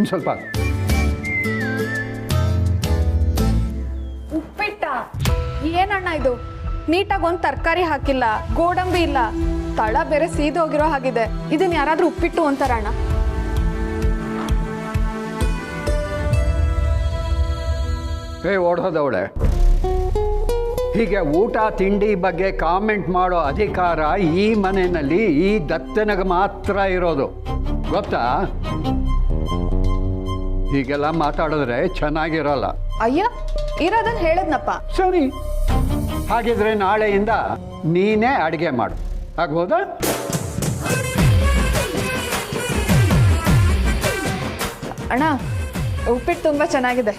ತಿನ್ನು ಸ್ವಲ್ಪ. ಉಪ್ಪಿಟ್ಟ? ಏನಣ್ಣ ಇದು? ನೀಟಾಗಿ ಒಂದು ತರಕಾರಿ ಹಾಕಿಲ್ಲ, ಗೋಡಂಬಿ ಇಲ್ಲ, ತಳ ಬೇರೆ ಸೀದೋಗಿರೋ ಹಾಗಿದೆ. ಇದನ್ನ ಯಾರಾದ್ರೂ ಉಪ್ಪಿಟ್ಟು ಅಂತಾರಣ್ಣ? ಓಡೋದವಳೆ, ಹೀಗೆ ಊಟ ತಿಂಡಿ ಬಗ್ಗೆ ಕಾಮೆಂಟ್ ಮಾಡೋ ಅಧಿಕಾರ ಈ ಮನೆಯಲ್ಲಿ ಈ ದತ್ತನಿಗೆ ಮಾತ್ರ ಇರೋದು, ಗೊತ್ತಾ? ಹೀಗೆಲ್ಲ ಮಾತಾಡಿದ್ರೆ ಚೆನ್ನಾಗಿರಲ್ಲ. ಅಯ್ಯ, ಇರೋದನ್ನ ಹೇಳದ್ನಪ್ಪ. ಸರಿ, ಹಾಗಿದ್ರೆ ನಾಳೆಯಿಂದ ನೀನೇ ಅಡುಗೆ ಮಾಡು, ಆಗ್ಬೋದಾ? ಅಣ್ಣ, ಉಪ್ಪಿಟ್ಟು ತುಂಬಾ ಚೆನ್ನಾಗಿದೆ.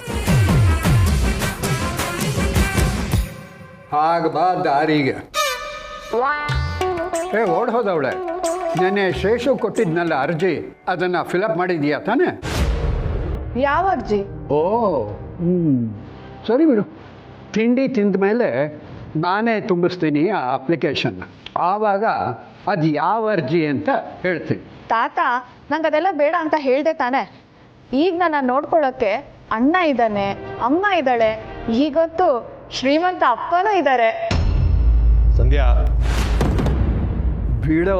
ಆಗ ಬಾ ದಾರಿಗೆ. ಓಡ್ ಹೋದವಳೆ, ನೆನ್ನೆ ಶೇಷು ಕೊಟ್ಟಿದ್ನಲ್ಲ ಅರ್ಜಿ, ಅದನ್ನು ಫಿಲಪ್ ಮಾಡಿದೀಯಾ ತಾನೇ? ಯಾವ ಅರ್ಜಿ? ಓ, ಸರಿ ಬಿಡು. ತಿಂಡಿ ತಿಂದ ಮೇಲೆ ನಾನೇ ತುಂಬಿಸ್ತೀನಿ ಆ ಅಪ್ಲಿಕೇಶನ್ನ. ಆವಾಗ ಅದು ಯಾವ ಅರ್ಜಿ ಅಂತ ಹೇಳ್ತೀನಿ. ತಾತ, ನಂಗೆ ಅದೆಲ್ಲ ಬೇಡ ಅಂತ ಹೇಳ್ದೆ ತಾನೆ. ಈಗ ನನ್ನ ನೋಡ್ಕೊಳ್ಳೋಕ್ಕೆ ಅಣ್ಣ ಇದ್ದಾನೆ, ಅಮ್ಮ ಇದ್ದಾಳೆ, ಈಗಂತೂ ಶ್ರೀಮಂತ ಅಪ್ಪನೂ ಇದ್ದಾರೆ. ಸಂಧ್ಯಾ, ಬಿಡೋ.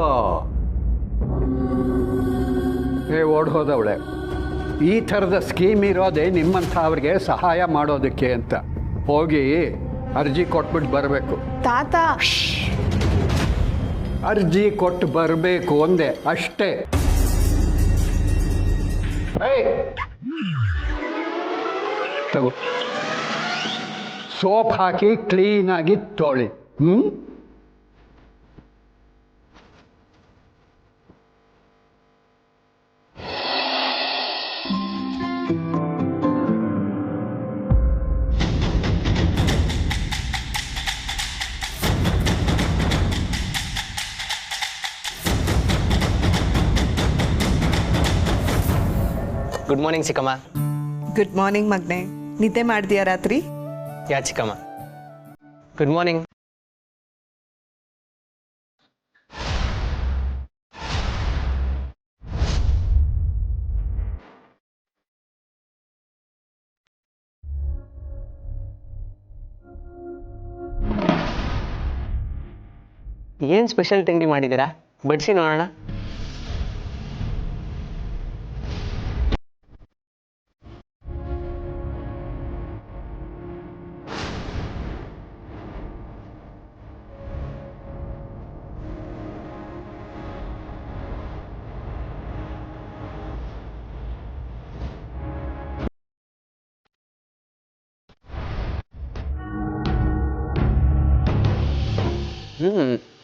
ಓಡ್ ಹೋದವಳೆ, ಈ ಥರದ ಸ್ಕೀಮ್ ಇರೋದೇ ನಿಮ್ಮಂಥ ಅವ್ರಿಗೆ ಸಹಾಯ ಮಾಡೋದಕ್ಕೆ ಅಂತ. ಹೋಗಿ ಅರ್ಜಿ ಕೊಟ್ಬಿಟ್ಟು ಬರಬೇಕು. ತಾತ, ಅರ್ಜಿ ಕೊಟ್ಟು ಬರಬೇಕು ಒಂದೇ, ಅಷ್ಟೇ. ತಗೋ, ಸೋಪ್ ಹಾಕಿ ಕ್ಲೀನಾಗಿ ತೊಳಿ. ಗುಡ್ ಮಾರ್ನಿಂಗ್ ಚಿಕ್ಕಮ್ಮ. ಗುಡ್ ಮಾರ್ನಿಂಗ್ ಮಗ್ನೆ. ನಿದ್ದೆ ಮಾಡಿದ್ಯಾ ರಾತ್ರಿ? ಯಾ ಚಿಕ್ಕಮ್ಮ, ಗುಡ್ ಮಾರ್ನಿಂಗ್. ಏನು ಸ್ಪೆಷಲ್ ತಿಂಡಿ ಮಾಡಿದ್ದೀರಾ? ಬಡಿಸಿ ನೋಡೋಣ.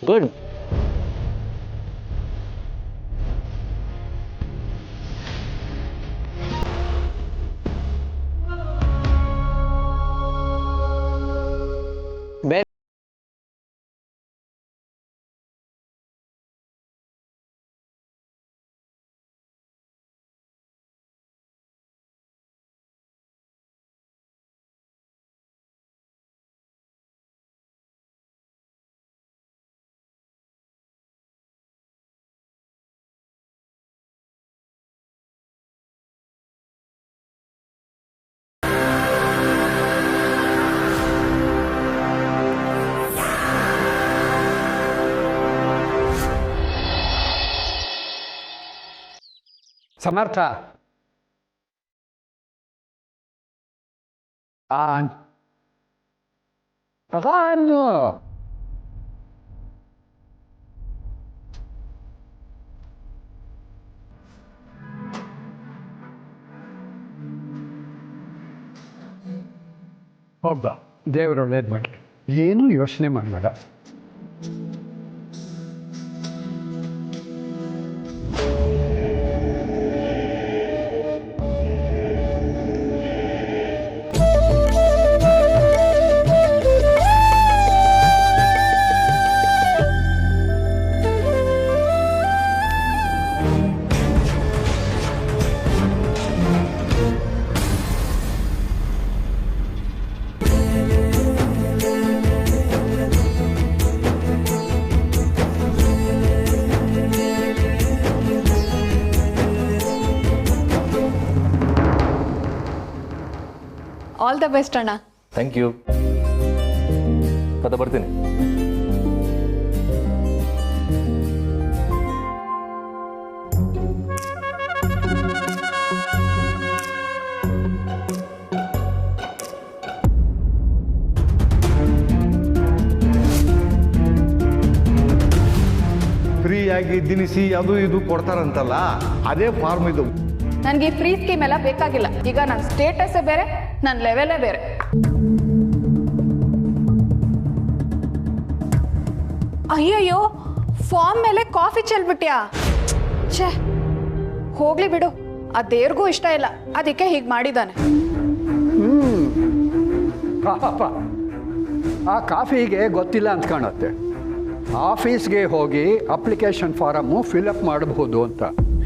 ಗುಡ್. ಬೇರೆ ಸಮರ್ಥ, ಒಬ್ಬ ದೇವರು ಒಳ್ಳೇದು ಮಾಡಲಿ. ಏನೂ ಯೋಚನೆ ಮಾಡಬೇಡ. ಆಲ್ ದ ಬೆಸ್ಟ್ ಅಣ್ಣ. Thank you. ಮತ್ತೆ ಬರ್ತೀನಿ. ಫ್ರೀಯಾಗಿ ದಿನಿಸಿ ಅದು ಇದು ಕೊಡ್ತಾರಂತಲ್ಲ, ಅದೇ ಫಾರ್ಮ್ ಇದು. ನನಗೆ ಈ ಫ್ರೀ ಸ್ಕೀಮ್ ಎಲ್ಲ ಬೇಕಾಗಿಲ್ಲ. ಈಗ ನನ್ನ ಸ್ಟೇಟಸ್ಸೇ ಬೇರೆ, ನನ್ನ ಲೆವೆಲೇ ಬೇರೆ. ಅಯ್ಯಯ್ಯೋ, ಫಾರ್ಮ್ ಮೇಲೆ ಕಾಫಿ ಚೆಲ್ಬಿಟ್ಯಾ? ಛೇ, ಹೋಗ್ಲಿ ಬಿಡು. ಆ ದೇವ್ರಿಗೂ ಇಷ್ಟ ಇಲ್ಲ, ಅದಕ್ಕೆ ಹೀಗೆ ಮಾಡಿದ್ದಾನೆ. ಪಾಪ ಆ ಕಾಫಿಗೆ ಗೊತ್ತಿಲ್ಲ ಅಂತ ಕಾಣುತ್ತೆ. ಆಫೀಸ್ಗೆ ಹೋಗಿ ಅಪ್ಲಿಕೇಶನ್ ಫಾರಮ್ಮು ಫಿಲಪ್ ಮಾಡಬಹುದು ಅಂತ.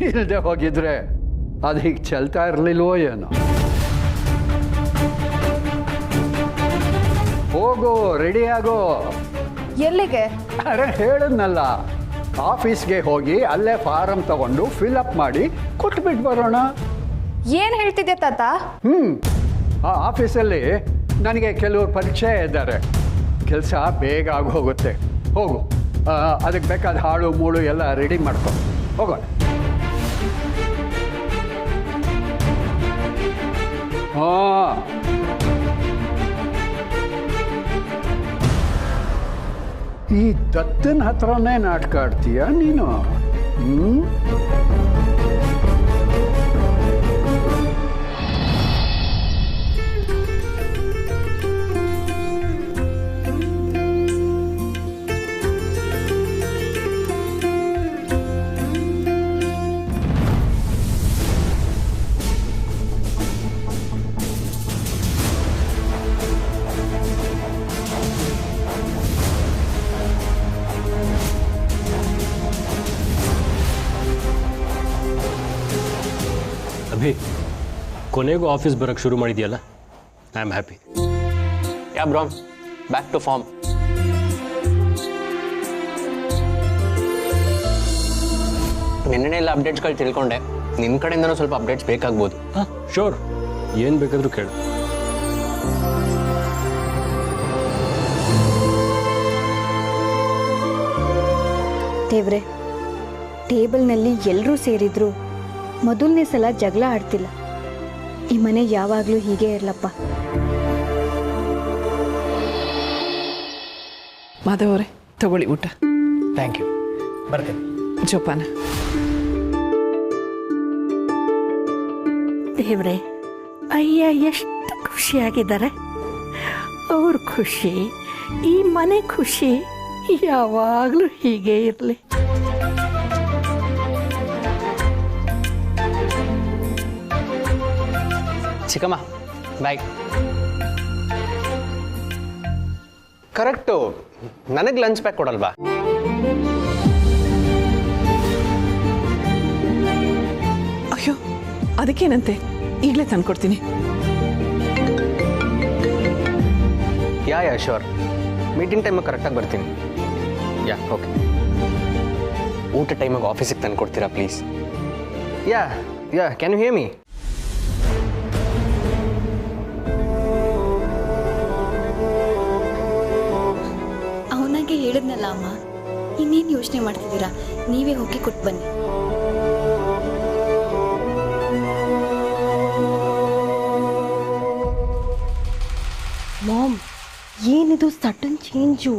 ಇಲ್ಲದೆ ಹೋಗಿದ್ರೆ ಅದು ಹೀಗೆ ಚೆಲ್ತಾ ಇರಲಿಲ್ವೋ ಏನೋ. ಹೋಗು, ರೆಡಿ ಆಗೋ. ಎಲ್ಲಿಗೆ? ಅರೆ ಹೇಳಿದ್ನಲ್ಲ, ಆಫೀಸ್ಗೆ ಹೋಗಿ ಅಲ್ಲೇ ಫಾರಮ್ ತಗೊಂಡು ಫಿಲಪ್ ಮಾಡಿ ಕೊಟ್ಬಿಟ್ಟು ಬರೋಣ. ಏನು ಹೇಳ್ತಿದ್ದೆ ತಾತ? ಆ ಆಫೀಸಲ್ಲಿ ನನಗೆ ಕೆಲವರು ಪರಿಚಯ ಇದ್ದಾರೆ. ಕೆಲಸ ಬೇಗ ಆಗಿ ಹೋಗುತ್ತೆ. ಹೋಗು, ಅದಕ್ಕೆ ಬೇಕಾದ ಹಾಳು ಮೂಳು ಎಲ್ಲ ರೆಡಿ ಮಾಡ್ಕೊ, ಹೋಗೋಣ. ಹಾಂ, ಈ ದತ್ತನ ಹತ್ರನೇ ನಾಟಕ ಆಡ್ತೀಯ ನೀನು? ಅಭಿ, ಕೊನೆಗೂ ಆಫೀಸ್ ಬರೋಕ್ಕೆ ಶುರು ಮಾಡಿದ್ಯಲ್ಲ, I am happy. Yeah bro, back to form. ನಿನ್ನೆ ಎಲ್ಲ ಅಪ್ಡೇಟ್ಸ್ಗಳು ತಿಳ್ಕೊಂಡೆ. ನಿನ್ನ ಕಡೆಯಿಂದನೂ ಸ್ವಲ್ಪ ಅಪ್ಡೇಟ್ಸ್ ಬೇಕಾಗ್ಬೋದು. ಹಾಂ, ಶೋರ್, ಏನು ಬೇಕಾದರೂ ಕೇಳು. ದೇವ್ರೆ, ಟೇಬಲ್ನಲ್ಲಿ ಎಲ್ಲರೂ ಸೇರಿದ್ರು ಮೊದಲನೇ ಸಲ ಜಗಳ ಆಡ್ತಿಲ್ಲ. ಈ ಮನೆ ಯಾವಾಗಲೂ ಹೀಗೆ ಇರಲಪ್ಪ. ಮಾಧವರೇ, ತಗೊಳ್ಳಿ ಊಟ. Thank you. ಬರ್ತೇನೆ. ಜೋಪಾನ. ದೇವ್ರೆ, ಅಯ್ಯ ಎಷ್ಟು ಖುಷಿಯಾಗಿದ್ದಾರೆ. ಅವ್ರ ಖುಷಿ, ಈ ಮನೆ ಖುಷಿ ಯಾವಾಗಲೂ ಹೀಗೆ ಇರಲಿ. ಚಿಕ್ಕಮ್ಮ, ಬಾಯ್. ಕರೆಕ್ಟು, ನನಗೆ ಲಂಚ್ ಪ್ಯಾಕ್ ಕೊಡಲ್ವಾ? ಅಯ್ಯೋ, ಅದಕ್ಕೇನಂತೆ, ಈಗಲೇ ತಂದ್ಕೊಡ್ತೀನಿ. Yeah sure. ಮೀಟಿಂಗ್ ಟೈಮಿಗೆ ಕರೆಕ್ಟಾಗಿ ಬರ್ತೀನಿ. Yeah, okay. ಊಟ ಟೈಮಿಗೆ ಆಫೀಸಿಗೆ ತಂದು ಕೊಡ್ತೀರಾ please? Yeah, can you hear me? ಅವನಾಗೆ ಹೇಳಿದ್ನಲ್ಲ ಅಮ್ಮ, ಇನ್ನೇನು ಯೋಚನೆ ಮಾಡ್ತಿದ್ದೀರಾ? ನೀವೇ ಹೋಗಿ ಕೊಟ್ಟು ಬನ್ನಿ. ಮಾಮ್, ಏನಿದು ಸಡನ್ ಚೇಂಜು?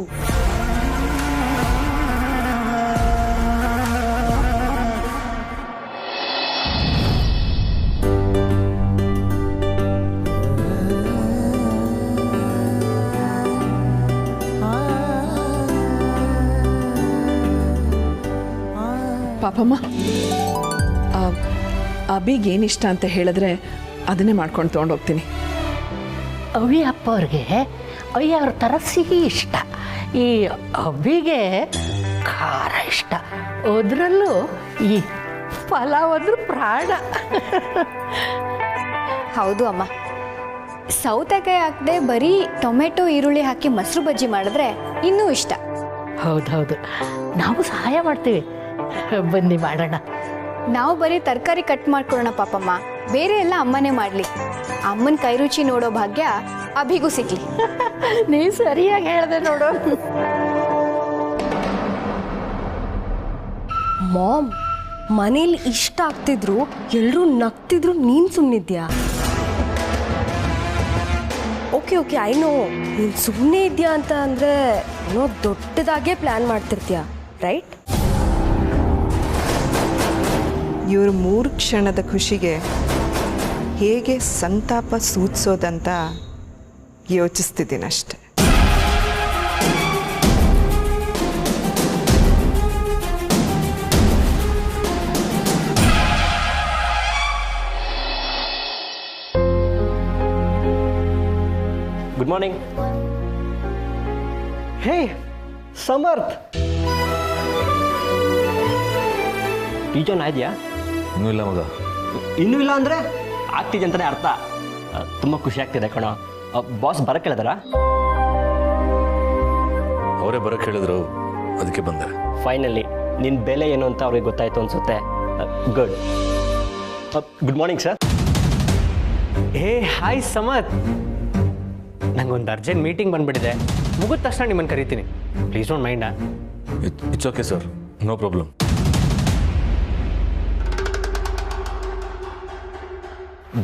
ಪಾಪಮ್ಮ, ಅಬಿಗೆ ಏನಿಷ್ಟ ಅಂತ ಹೇಳಿದ್ರೆ ಅದನ್ನೇ ಮಾಡ್ಕೊಂಡು ತೊಗೊಂಡೋಗ್ತೀನಿ. ಅವಿ ಅಪ್ಪ ಅವ್ರಿಗೆ ಅವ್ರ ಥರ ಸಿಹಿ ಇಷ್ಟ, ಈ ಅಬ್ಬಿಗೆ ಖಾರ ಇಷ್ಟ. ಅದರಲ್ಲೂ ಈ ಪಲಾವ್ ಅಂದ್ರೆ ಪ್ರಾಣ. ಹೌದು ಅಮ್ಮ, ಸೌತೆಕಾಯಿ ಹಾಕದೆ ಬರೀ ಟೊಮೆಟೊ ಈರುಳ್ಳಿ ಹಾಕಿ ಮೊಸರು ಬಜ್ಜಿ ಮಾಡಿದ್ರೆ ಇನ್ನೂ ಇಷ್ಟ. ಹೌದೌದು, ನಾವು ಸಹಾಯ ಮಾಡ್ತೀವಿ, ಬನ್ನಿ ಮಾಡೋಣ. ನಾವು ಬರೀ ತರಕಾರಿ ಕಟ್ ಮಾಡ್ಕೊಳ್ಳೋಣ ಪಾಪಮ್ಮ, ಬೇರೆ ಎಲ್ಲ ಅಮ್ಮನೇ ಮಾಡಲಿ. ಅಮ್ಮನ ಕೈ ರುಚಿ ನೋಡೋ ಭಾಗ್ಯ ಅಭಿಗೂ ಸಿಗ್ಲಿ. ನೀ ಸರಿಯಾಗಿ ಹೇಳ್ದೆ ನೋಡು. ಮಾಮ್, ಮನೇಲಿ ಇಷ್ಟ ಆಗ್ತಿದ್ರು, ಎಲ್ಲರೂ ನಗ್ತಿದ್ರು, ನೀನ್ ಸುಮ್ಮನಿದ್ಯಾ? ಓಕೆ ಓಕೆ, ಐ ನೋ ನೀನು ಸುಮ್ಮನೆ ಇದೆಯಾ ಅಂತ ಅಂದರೆ ಏನೋ ದೊಡ್ಡದಾಗೆ ಪ್ಲ್ಯಾನ್ ಮಾಡ್ತಿರ್ತೀಯ, ರೈಟ್? ಇವ್ರ 3 ಕ್ಷಣದ ಖುಷಿಗೆ ಹೇಗೆ ಸಂತಾಪ ಸೂಚಿಸೋದಂತ ಯೋಚಿಸ್ತಿದ್ದೀನಷ್ಟೆ. Good morning. Hey Samarth, teacher ಆಯ್ದ್ಯಾ? ಇನ್ನೂ ಇಲ್ಲ ಮಗ. ಇನ್ನೂ ಇಲ್ಲ ಅಂದರೆ ಆಗ್ತಿದೆ ಅಂತಲೇ ಅರ್ಥ. ತುಂಬ ಖುಷಿ ಆಗ್ತಿದೆ ಕಣೋ. ಬಾಸ್ ಬರಕ್ಕೆ ಹೇಳಿದಾರ? ಅವರೇ ಬರೋಕ್ಕೆ ಹೇಳಿದ್ರು, ಅದಕ್ಕೆ ಬಂದೆ. ಫೈನಲಿ ನಿನ್ನ ಬೆಲೆ ಏನು ಅಂತ ಅವ್ರಿಗೆ ಗೊತ್ತಾಯ್ತು ಅನ್ಸುತ್ತೆ. Good. Good morning sir. Hey hi Samarth, ನಂಗೊಂದು ಅರ್ಜೆಂಟ್ ಮೀಟಿಂಗ್ ಬಂದ್ಬಿಟ್ಟಿದೆ. ಮುಗಿದ ತಕ್ಷಣ ನಿಮ್ಮನ್ನು ಕರಿತೀನಿ. Please don't mind. It's okay sir, no problem.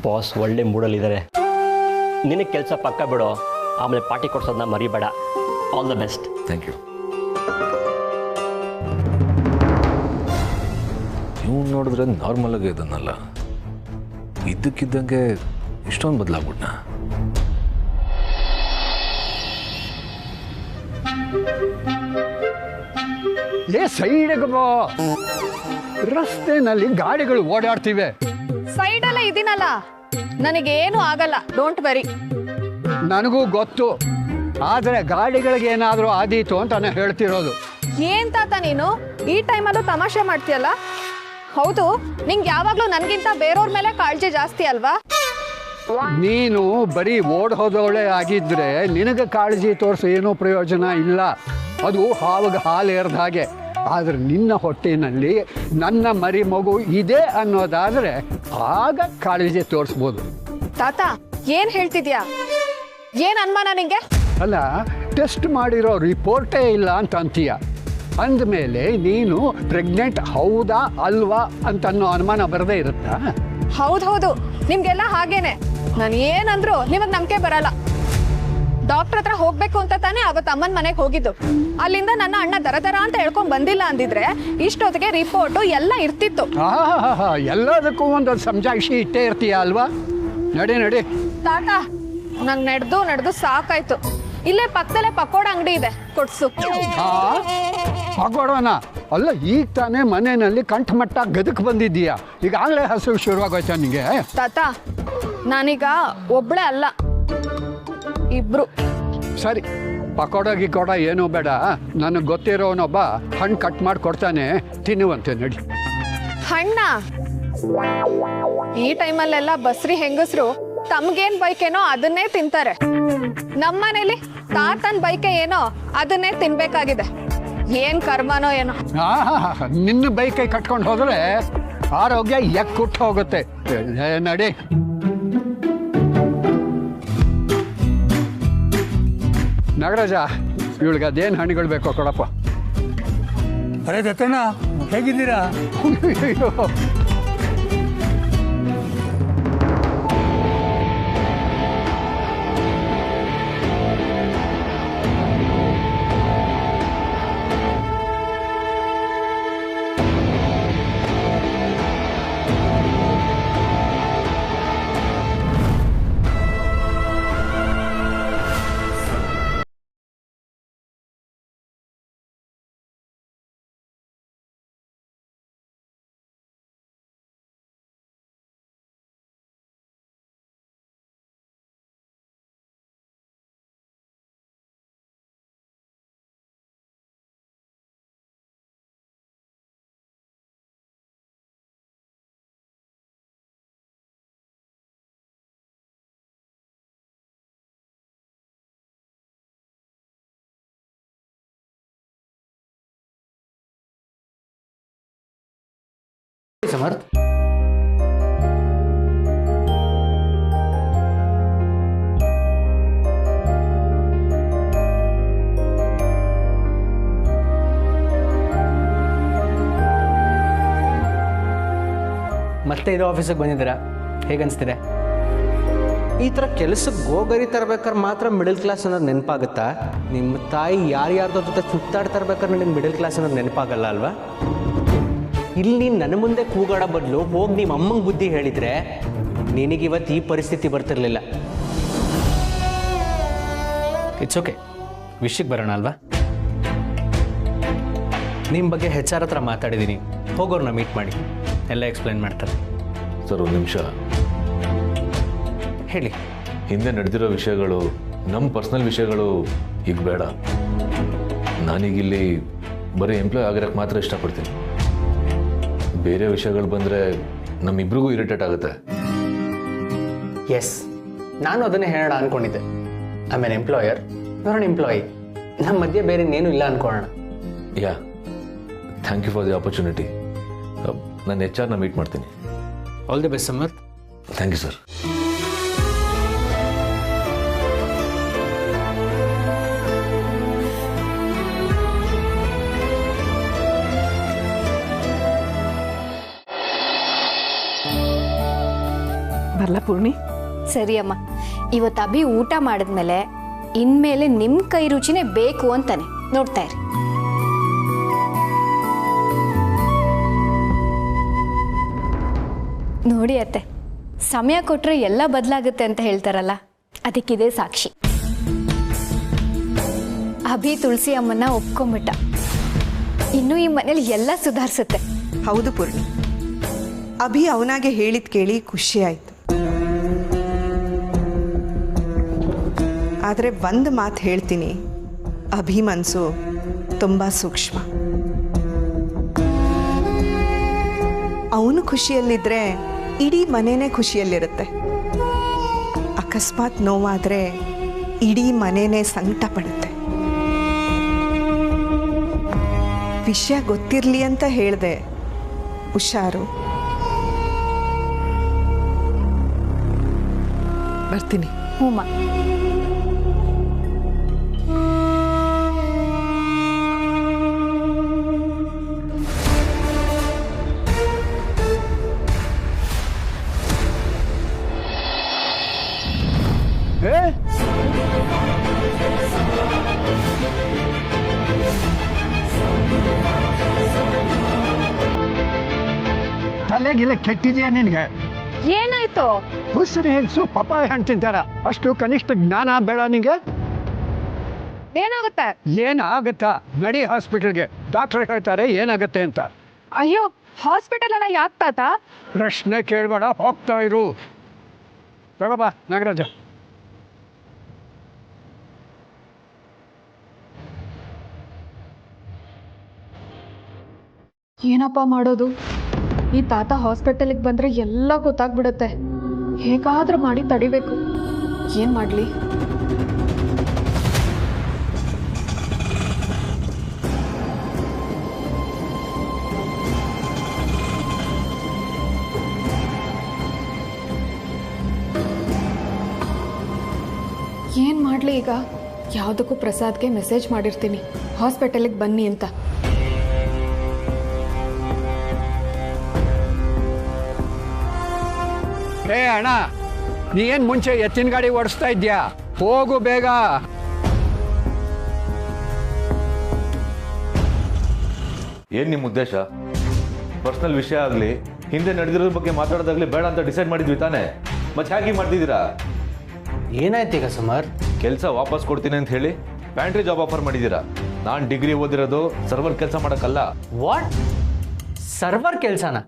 Boss ಒಳ್ಳೆ ಮೂಡಲ್ಲಿದ್ದಾರೆ. ನಿನಗೆ ಕೆಲಸ ಪಕ್ಕ ಬಿಡೋ, ಆಮೇಲೆ ಪಾರ್ಟಿ ಕೊಡ್ಸೋದನ್ನ ಮರಿಬೇಡ. All the best. Thank you. ನೀವು ನೋಡಿದ್ರೆ ನಾರ್ಮಲ್ ಆಗಿ ಇದನ್ನಲ್ಲ, ಇದ್ದಕ್ಕಿದ್ದಂಗೆ ಇಷ್ಟೊಂದು ಬದಲಾಗ್ಬಿಟ್ನಾ? ಸೈಡ್ಗೆ ಬಾ, ರಸ್ತೆನಲ್ಲಿ ಗಾಡಿಗಳು ಓಡಾಡ್ತಿವೆ. ಸೈಡಲ್ಲೇ ಇದೀನಲ್ಲ, ನನಗೇನು ಆಗಲ್ಲ, ಡೋಂಟ್ ವೆರಿ. ನನಗೂ ಗೊತ್ತು, ಆದರೆ ಗಾಡಿಗಳಿಗೆ ಏನಾದರೂ ಆದೀತು ಅಂತ ನಾನು ಹೇಳ್ತಿರೋದು. ಏನ್ ತಾತ ನೀನು ಈ ಟೈಮಲ್ಲೂ ತಮಾಷೆ ಮಾಡ್ತೀಯಲ್ಲ? ಹೌದು, ನಿಂಗೆ ಯಾವಾಗ್ಲೂ ನನ್ಗಿಂತ ಬೇರೆಯವ್ರ ಮೇಲೆ ಕಾಳಜಿ ಜಾಸ್ತಿ ಅಲ್ವಾ? ನೀನು ಬರೀ ಓಡ್ ಹೋದವಳೆ ಆಗಿದ್ರೆ ನಿನಗೆ ಕಾಳಜಿ ತೋರಿಸೋ ಏನೂ ಪ್ರಯೋಜನ ಇಲ್ಲ. ಅದು ಹಾವಾಗ ಹಾಲು ಎರ್ದ ಹಾಗೆ. ಆದರೆ ನಿನ್ನ ಹೊಟ್ಟೆನಲ್ಲಿ ನನ್ನ ಮರಿ ಮಗು ಇದೆ ಅನ್ನೋದಾದರೆ ಆಗ ಕಾಳಜಿ ತೋರಿಸ್ಬೋದು. ತಾತ ಏನ್ ಹೇಳ್ತಿದ್ಯಾ? ಏನ್ ಅನುಮಾನ ನಿಂಗೆ? ಅಲ್ಲ, ಟೆಸ್ಟ್ ಮಾಡಿರೋ ರಿಪೋರ್ಟೇ ಇಲ್ಲ ಅಂತ ಅಂತೀಯ. ಅಂದಮೇಲೆ ನೀನು ಪ್ರೆಗ್ನೆಂಟ್ ಹೌದಾ ಅಲ್ವಾ ಅಂತ ಅನ್ನೋ ಅನುಮಾನ ಬರದೇ ಇರುತ್ತಾ? ಹೌದು, ನಿಮ್ಗೆಲ್ಲ ಹಾಗೇನೆ. ನಾನು ಏನಂದ್ರು ನಿಮಗ್ ನಂಬಿಕೆ ಬರಲ್ಲ. ಡಾಕ್ಟರ್ ಹತ್ರ ಹೋಗ್ಬೇಕು ಅಂತ ತಾನೇ ಅವತ್ತು ಅಮ್ಮನ ಮನೆಗೆ ಹೋಗಿದ್ದು. ಅಲ್ಲಿಂದ ನನ್ನ ಅಣ್ಣ ದರ ಅಂತ ಹೇಳ್ಕೊಂಡ್ ಬಂದಿಲ್ಲ ಅಂದಿದ್ರೆ ಇಷ್ಟೊತ್ತಿಗೆ ರಿಪೋರ್ಟು ಎಲ್ಲ ಇರ್ತಿತ್ತು. ಎಲ್ಲದಕ್ಕೂ ಒಂದೊಂದು ಸಮಜಾಯಿಷಿ ಇಟ್ಟೇ ಇರ್ತೀಯ ಅಲ್ವಾ? ನಡಿ. ತಾತ, ನಂಗೆ ನಡೆದು ಸಾಕಾಯ್ತು. ಇಲ್ಲೇ ಪಕ್ಕದಲ್ಲೇ ಪಕೋಡ ಅಂಗಡಿ ಇದೆ, ಕೊಡ್ಸು. ಪಕೋಡನ ಅಲ್ಲ, ಈಗ ತಾನೇ ಮನೆಯಲ್ಲಿ ಕಂಠಮಟ್ಟ ಗದಕ್ ಬಂದಿದ್ದೀಯಾ, ಈಗಾಗಲೇ ಹಸಿವು ಶುರುವಾಗೋಯ್ತಾ ನಿಂಗೆ? ತಾತ, ನಾನೀಗ ಒಬ್ಳೆ ಅಲ್ಲ, ಇಬ್ರು. ಸರಿ, ಪಕೋಡ ಗಿಕೋಡ ಏನೂ ಬೇಡ. ನನಗೆ ಗೊತ್ತಿರೋನೊಬ್ಬ ಹಣ್ಣು ಕಟ್ ಮಾಡಿ ಕೊಡ್ತಾನೆ, ತಿನ್ನುವಂತೆ. ನಡಿ. ಹಣ್ಣ? ಈ ಟೈಮಲ್ಲೆಲ್ಲ ಬಸ್ರಿ ಹೆಂಗಸ್ರು ತಮ್ಗೇನ್ ಬೈಕೇನೋ ಅದನ್ನೇ ತಿಂತಾರೆ. ನಮ್ಮನೇಲಿ ತಾತನ್ ಬೈಕೆ ಏನೋ ಅದನ್ನೇ ತಿನ್ಬೇಕಾಗಿದೆ. ಏನ್ ಕರ್ಮನೋ ಏನೋ. ನಿನ್ನ ಬೈಕೈ ಕಟ್ಕೊಂಡು ಹೋದ್ರೆ ಆರೋಗ್ಯ ಎಕ್ಕುಟ್ಟು ಹೋಗುತ್ತೆ. ನಡಿ. ನಾಗರಾಜ, ಇವಳಿಗೆ ಅದೇನು ಹಣ್ಣುಗಳು ಬೇಕೋ ಕೊಡಪ್ಪ. ಅರೆ ದತ್ತಣ್ಣ, ಹೇಗಿದ್ದೀರಾ? ಅಯ್ಯೋ, ಸಮರ್ಥ್, ಮತ್ತೆ ಇದು ಆಫೀಸಿಗೆ ಬಂದಿದ್ದೀರಾ, ಹೇಗನ್ನಿಸ್ತಿದೆ? ಈ ಥರ ಕೆಲಸಕ್ಕೆ ಗೋಗರಿ ತರ್ಬೇಕಾದ್ರೆ ಮಾತ್ರ ಮಿಡಲ್ ಕ್ಲಾಸ್ ಅನ್ನೋದು ನೆನಪಾಗುತ್ತಾ? ನಿಮ್ಮ ತಾಯಿ ಯಾರ್ಯಾರ್ದ್ರ ಜೊತೆ ಸುತ್ತಾಡ್ತಾ ಇರ್ಬೇಕಾದ್ರೆ ನಿನಗೆ ಮಿಡಲ್ ಕ್ಲಾಸ್ ಅನ್ನೋದು ನೆನಪಾಗಲ್ಲ ಅಲ್ವಾ? ಇಲ್ಲಿ ನನ್ನ ಮುಂದೆ ಕೂಗಾಡೋ ಬದಲು ಹೋಗಿ ನಿಮ್ಮ ಅಮ್ಮಂಗೆ ಬುದ್ಧಿ ಹೇಳಿದರೆ ನಿನಗಿವತ್ತು ಈ ಪರಿಸ್ಥಿತಿ ಬರ್ತಿರ್ಲಿಲ್ಲ. ಇಟ್ಸ್ ಓಕೆ, ವಿಷಯಕ್ಕೆ ಬರೋಣ ಅಲ್ವಾ? ನಿಮ್ಮ ಬಗ್ಗೆ HR ಹತ್ರ ಮಾತಾಡಿದ್ದೀನಿ, ಹೋಗೋರನ್ನ ಮೀಟ್ ಮಾಡಿ ಎಲ್ಲ ಎಕ್ಸ್ಪ್ಲೈನ್ ಮಾಡ್ತಾರೆ. ಸರ್ ಒಂದು ನಿಮಿಷ ಹೇಳಿ. ಹಿಂದೆ ನಡೆದಿರೋ ವಿಷಯಗಳು, ನಮ್ಮ ಪರ್ಸ್ನಲ್ ವಿಷಯಗಳು ಈಗ ಬೇಡ. ನಾನೀಗಿಲ್ಲಿ ಬರೀ ಎಂಪ್ಲಾಯ್ ಆಗಿರೋಕ್ಕೆ ಮಾತ್ರ ಇಷ್ಟಪಡ್ತೀನಿ. ಬೇರೆ ವಿಷಯಗಳು ಬಂದರೆ ನಮ್ಮಿಬ್ರಿಗೂ ಇರಿಟೇಟ್ ಆಗುತ್ತೆ. ಎಸ್, ನಾನು ಅದನ್ನೇ ಹೇಳೋಣ ಅಂದ್ಕೊಂಡಿದ್ದೆ. I am an employer, you're an employee. ನಮ್ಮ ಮಧ್ಯೆ ಬೇರೆ ಇನ್ನೇನು ಇಲ್ಲ ಅಂದ್ಕೊಳ್ಳೋಣ. Yeah, thank you for the opportunity. ನಾನು HR ಮೀಟ್ ಮಾಡ್ತೀನಿ. All the best Samar. Thank you sir. ಬರ್ಲಾ ಪೂರ್ಣಿ? ಸರಿ ಅಮ್ಮ, ಇವತ್ತು ಅಭಿ ಊಟ ಮಾಡಿದ್ಮೇಲೆ ಇನ್ಮೇಲೆ ನಿಮ್ಮ ಕೈ ರುಚಿನೇ ಬೇಕು ಅಂತಾನೆ. ನೋಡ್ತಾ ಇರಿ. ನೋಡಿ ಅತ್ತೆ, ಸಮಯ ಕೊಟ್ಟರೆ ಎಲ್ಲ ಬದಲಾಗುತ್ತೆ ಅಂತ ಹೇಳ್ತಾರಲ್ಲ, ಅದಕ್ಕಿದೆ ಸಾಕ್ಷಿ. ಅಭಿ ತುಳಸಿ ಅಮ್ಮನ್ನ ಒಪ್ಕೊಂಬಿಟ್ಟ. ಇನ್ನು ಈ ಮನೇಲಿ ಎಲ್ಲ ಸುಧಾರಿಸುತ್ತೆ. ಹೌದು ಪೂರ್ಣಿ, ಅಭಿ ಅವನಾಗೆ ಹೇಳಿದ್ ಕೇಳಿ ಖುಷಿ ಆಯ್ತು. ಆದರೆ ಒಂದು ಮಾತು ಹೇಳ್ತೀನಿ, ಅಭಿ ಮನಸ್ಸು ತುಂಬ ಸೂಕ್ಷ್ಮ. ಅವನು ಖುಷಿಯಲ್ಲಿದ್ದರೆ ಇಡೀ ಮನೆಯೇ ಖುಷಿಯಲ್ಲಿರುತ್ತೆ. ಅಕಸ್ಮಾತ್ ನೋವಾದರೆ ಇಡೀ ಮನೆಯೇ ಸಂಕಟ ಪಡುತ್ತೆ. ವಿಷಯ ಗೊತ್ತಿರಲಿ ಅಂತ ಹೇಳಿದೆ, ಹುಷಾರು. ಬರ್ತೀನಿ. ಹೂಮ. ತಲೆಗಿಲೆ ಕೆಟ್ಟಿದೆಯಾ ನಿನಗೆ? ಏನಾಯ್ತು? ಹುಸಿರು ಹೆಂಗಸು ಪಪ್ಪಾಯ ಹಣ್ಣು ತಿಂತಾರ, ಅಷ್ಟು ಕನಿಷ್ಠ ಜ್ಞಾನ ಬೇಡ ನಿನಗೆ? ಏನಾಗುತ್ತೆ? ಏನಾಗುತ್ತಾ? ನಡಿ ಹಾಸ್ಪಿಟಲ್ಗೆ, ಡಾಕ್ಟರ್ ಹೇಳ್ತಾರೆ ಏನಾಗುತ್ತೆ ಅಂತ. ಅಯ್ಯೋ, ಹಾಸ್ಪಿಟಲ್ ಅಲ್ಲ, ಯಾಕೆ ತಾತ? ಪ್ರಶ್ನೆ ಕೇಳಬೇಡ, ಹೋಗ್ತಾ ಇರು. ತಗೋಬಾ ನಾಗರಾಜ. ಏನಪ್ಪ ಮಾಡೋದು? ಈ ತಾತ ಹಾಸ್ಪಿಟಲಿಗೆ ಬಂದರೆ ಎಲ್ಲ ಗೊತ್ತಾಗ್ಬಿಡುತ್ತೆ. ಹೇಗಾದ್ರೂ ಮಾಡಿ ತಡಿಬೇಕು. ಏನು ಮಾಡಲಿ? ಏನು ಮಾಡಲಿ ಈಗ? ಯಾವುದಕ್ಕೂ ಪ್ರಸಾದ್ಗೆ ಮೆಸೇಜ್ ಮಾಡಿರ್ತೀನಿ, ಹಾಸ್ಪಿಟಲಿಗೆ ಬನ್ನಿ ಅಂತ. ಹೇ ಅಣ್ಣ, ನೀ ಏನು ಮುಂಚೆ ಎತ್ತಿನ ಗಾಡಿ ಓಡಿಸ್ತಾ ಇದ್ಯಾ? ಹೋಗು ಬೇಗ. ಏನು ನಿಮ್ಮ ಉದ್ದೇಶ? ಪರ್ಸ್ನಲ್ ವಿಷಯ ಆಗಲಿ, ಹಿಂದೆ ನಡೆದಿರೋದ್ರ ಬಗ್ಗೆ ಮಾತಾಡೋದಾಗಲಿ ಬೇಡ ಅಂತ ಡಿಸೈಡ್ ಮಾಡಿದ್ವಿ ತಾನೇ? ಮತ್ತೆ ಹೇಗೆ ಮಾಡ್ತಿದ್ದೀರಾ? ಏನಾಯ್ತು ಈಗ ಸಮರ್? ಕೆಲಸ ವಾಪಸ್ ಕೊಡ್ತೀನಿ ಅಂತ ಹೇಳಿ ಪ್ಯಾಂಟ್ರಿ ಜಾಬ್ ಆಫರ್ ಮಾಡಿದ್ದೀರಾ. ನಾನು ಡಿಗ್ರಿ ಓದಿರೋದು ಸರ್ವರ್ ಕೆಲಸ ಮಾಡೋಕ್ಕಲ್ಲ. ವಾಟ್? ಸರ್ವರ್ ಕೆಲಸನ?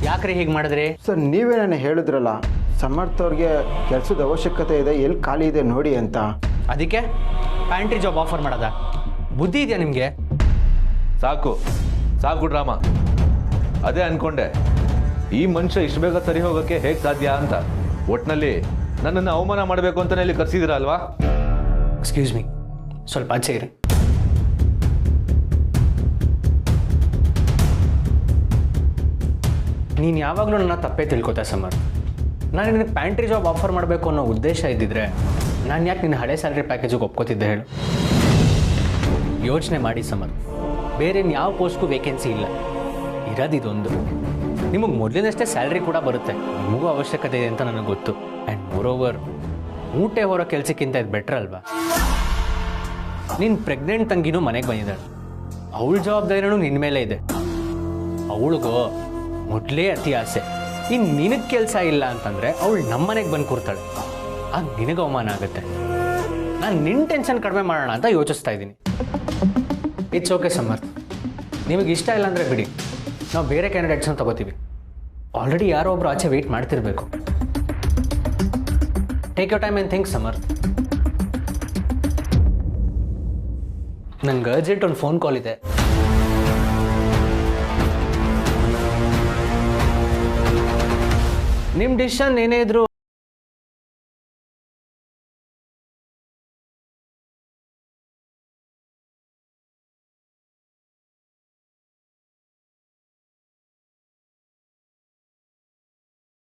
ಯಾಕ್ರಿ ಹೀಗೆ ಮಾಡಿದ್ರಿ? ಸರ್, ನೀವೇ ನಾನು ಹೇಳಿದ್ರಲ್ಲ, ಸಮರ್ಥ ಅವ್ರಿಗೆ ಕೆಲಸದ ಅವಶ್ಯಕತೆ ಇದೆ, ಎಲ್ಲಿ ಖಾಲಿ ಇದೆ ನೋಡಿ ಅಂತ. ಅದಕ್ಕೆ ಪ್ಯಾಂಟ್ರಿ ಜಾಬ್ ಆಫರ್ ಮಾಡೋದ? ಬುದ್ಧಿ ಇದೆಯಾ ನಿಮಗೆ? ಸಾಕು ಸಾಕು ಡ್ರಾಮಾ. ಅದೇ ಅನ್ಕೊಂಡೆ, ಈ ಮನುಷ್ಯ ಇಷ್ಟು ಬೇಗ ಸರಿ ಹೋಗೋಕ್ಕೆ ಹೇಗೆ ಸಾಧ್ಯ ಅಂತ. ಒಟ್ಟಿನಲ್ಲಿ ನನ್ನನ್ನು ಅವಮಾನ ಮಾಡಬೇಕು ಅಂತಲೇ ಇಲ್ಲಿ ಕರೆಸಿದಿರ ಅಲ್ವಾ? ಎಕ್ಸ್ಕ್ಯೂಸ್ ಮೀ, ಸ್ವಲ್ಪ ಆಚೆ ಇರಿ. ನೀನು ಯಾವಾಗಲೂ ನನ್ನ ತಪ್ಪೇ ತಿಳ್ಕೊತಾ ಸಮರ್. ನಾನು ನಿನಗೆ ಪ್ಯಾಂಟ್ರಿ ಜಾಬ್ ಆಫರ್ ಮಾಡಬೇಕು ಅನ್ನೋ ಉದ್ದೇಶ ಇದ್ದಿದ್ರೆ ನಾನು ಯಾಕೆ ನಿನ್ನ ಹಳೆ ಸ್ಯಾಲ್ರಿ ಪ್ಯಾಕೇಜಿಗೆ ಒಪ್ಕೋತಿದ್ದೆ ಹೇಳು? ಯೋಚನೆ ಮಾಡಿ ಸಮರ್, ಬೇರೆ ಯಾವ ಪೋಸ್ಟ್ಗೂ ವೇಕೆನ್ಸಿ ಇಲ್ಲ, ಇರೋದಿದೊಂದು. ನಿಮಗೆ ಮೊದಲಿನಷ್ಟೇ ಸ್ಯಾಲ್ರಿ ಕೂಡ ಬರುತ್ತೆ, ನಿಮಗೂ ಅವಶ್ಯಕತೆ ಇದೆ ಅಂತ ನನಗೆ ಗೊತ್ತು. ಆ್ಯಂಡ್ ಮೋರೋವರ್ ಊಟ ಹೊರೋ ಕೆಲಸಕ್ಕಿಂತ ಇದು ಬೆಟ್ರ್ ಅಲ್ವಾ? ನೀನು ಪ್ರೆಗ್ನೆಂಟ್ ತಂಗಿನೂ ಮನೆಗೆ ಬಂದಿದ್ದಾಳೆ, ಅವಳ ಜವಾಬ್ದಾರಿನೂ ನಿನ್ನ ಮೇಲೆ ಇದೆ. ಅವಳಿಗೂ ಮೊದಲೇ ಅತಿ ಆಸೆ. ಇನ್ನು ನಿನಗೆ ಕೆಲಸ ಇಲ್ಲ ಅಂತಂದರೆ ಅವಳು ನಮ್ಮ ಮನೆಗೆ ಬಂದು ಕೂರ್ತಾಳೆ, ಆಗ ನಿನಗೆ ಅವಮಾನ ಆಗುತ್ತೆ. ನಾನು ನಿನ್ನ ಟೆನ್ಷನ್ ಕಡಿಮೆ ಮಾಡೋಣ ಅಂತ ಯೋಚಿಸ್ತಾ ಇದ್ದೀನಿ. ಇಟ್ಸ್ ಓಕೆ ಸಮರ್ಥ್, ನಿಮಗೆ ಇಷ್ಟ ಇಲ್ಲ ಅಂದರೆ ಬಿಡಿ, ನಾವು ಬೇರೆ ಕ್ಯಾಂಡಿಡೇಟ್ಸನ್ನು ತಗೋತೀವಿ. ಆಲ್ರೆಡಿ ಯಾರೋ ಒಬ್ರು ಆಚೆ ವೆಯ್ಟ್ ಮಾಡ್ತಿರ್ಬೇಕು. Take your time and think Samarth. ನಂಗೆ ಅರ್ಜೆಂಟ್ ಒಂದು ಫೋನ್ ಕಾಲ್ ಇದೆ. ನಿಮ್ಮ ಡಿಸಿಷನ್ ಏನೇ ಇದ್ರು